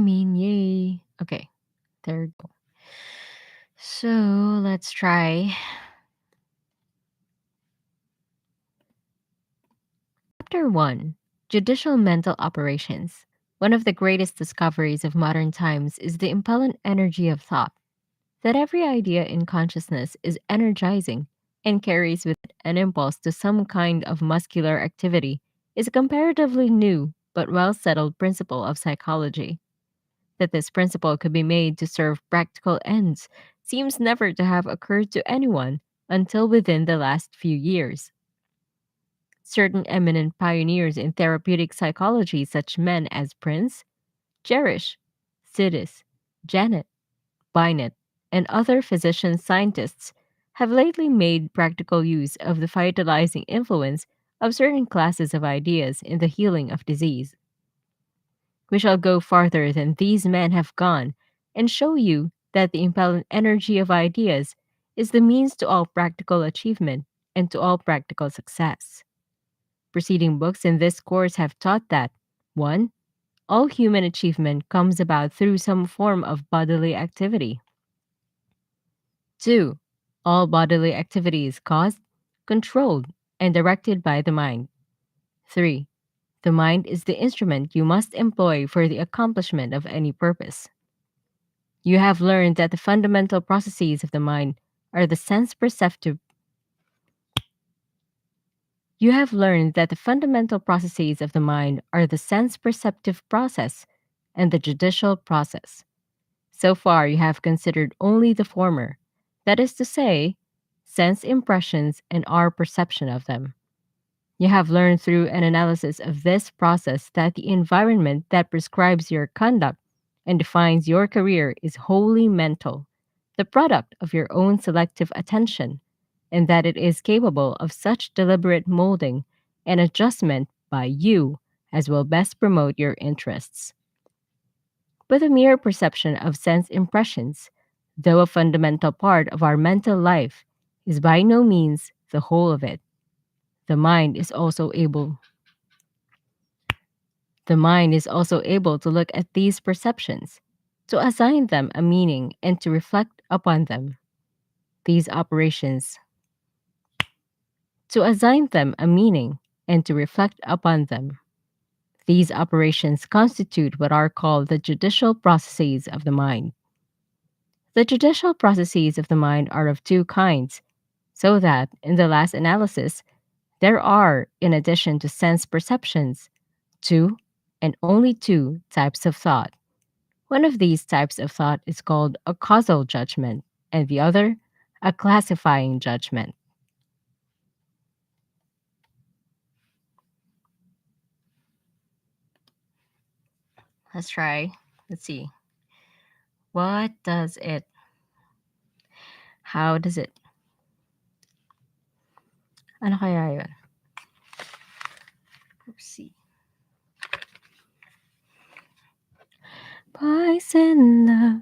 Yay. Okay, there we go. So let's try Chapter 1: Judicial Mental Operations. One of the greatest discoveries of modern times is the impellant energy of thought. That every idea in consciousness is energizing and carries with it an impulse to some kind of muscular activity is a comparatively new but well settled principle of psychology. That this principle could be made to serve practical ends seems never to have occurred to anyone until within the last few years. Certain eminent pioneers in therapeutic psychology, such men as Prince, Jerish, Sidis, Janet, Binet, and other physician scientists, have lately made practical use of the vitalizing influence of certain classes of ideas in the healing of disease. We shall go farther than these men have gone and show you that the impelling energy of ideas is the means to all practical achievement and to all practical success. Preceding books in this course have taught that 1. All human achievement comes about through some form of bodily activity. 2. All bodily activity is caused, controlled, and directed by the mind. 3. The mind is the instrument you must employ for the accomplishment of any purpose. You have learned that the fundamental processes of the mind are the sense perceptive You have learned that the fundamental processes of the mind are the sense perceptive process and the judicial process. So far, you have considered only the former, that is to say, sense impressions and our perception of them. You have learned through an analysis of this process that the environment that prescribes your conduct and defines your career is wholly mental, the product of your own selective attention, and that it is capable of such deliberate molding and adjustment by you as will best promote your interests. But the mere perception of sense impressions, though a fundamental part of our mental life, is by no means the whole of it. The mind is also able the mind is also able to look at these perceptions, to assign them a meaning and to reflect upon them. These operations to assign them a meaning and to reflect upon them. These operations constitute what are called the judicial processes of the mind. The judicial processes of the mind are of two kinds, so that, in the last analysis, there are, in addition to sense perceptions, two, and only two, types of thought. One of these types of thought is called a causal judgment, and the other, a classifying judgment. Let's try. Let's see. What does it? How does it? Ano kaya yun? Let's see. Poison love.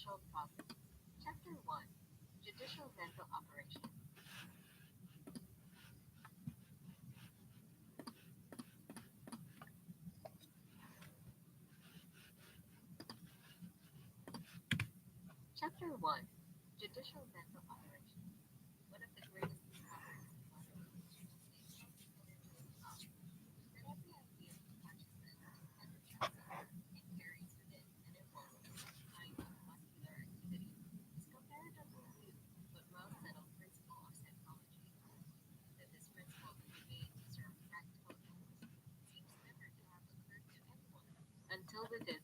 Chapter 1, Judicial Mental Operations. Chapter 1, Judicial Mental Operations. One of the greatest discoveries of modern history is that every idea of consciousness energizes and carries within an evolved kind of muscular activity is comparatively new but well-settled principle of psychology. That this principle can be made to serve practical use seems never to have occurred to anyone until we did